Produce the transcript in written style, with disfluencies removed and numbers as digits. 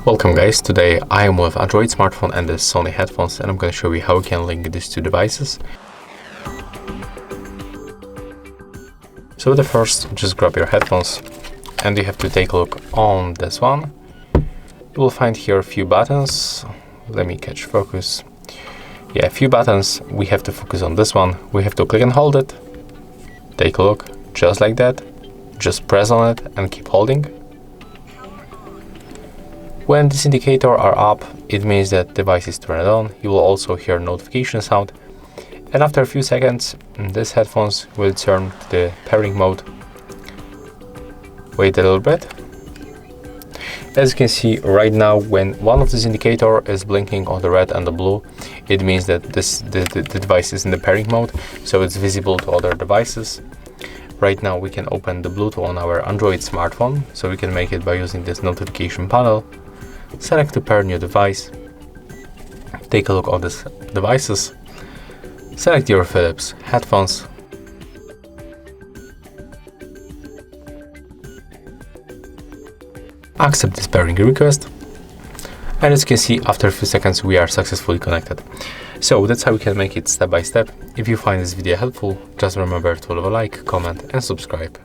Welcome guys, today I am with Android smartphone and the Sony headphones, and I'm going to show you how we can link these two devices. So the first, just grab your headphones and you have to take a look on this one. You will find here a few buttons. Let me catch focus. Yeah, a few buttons. We have to focus on this one. We have to click and hold it. Take a look, just like that. Just press on it and keep holding. When this indicator are up, it means that device is turned on. You will also hear notification sound. And after a few seconds, this headphones will turn to the pairing mode. Wait a little bit. As you can see right now, when one of these indicator is blinking on the red and the blue, it means that the device is in the pairing mode, so it's visible to other devices. Right now we can open the Bluetooth on our Android smartphone, so we can make it by using this notification panel. Select to pair new device. Take a look at these devices. Select your Philips headphones. Accept this pairing request. And as you can see, after a few seconds we are successfully connected. So that's how we can make it step by step. If you find this video helpful, just remember to leave a like, comment and subscribe.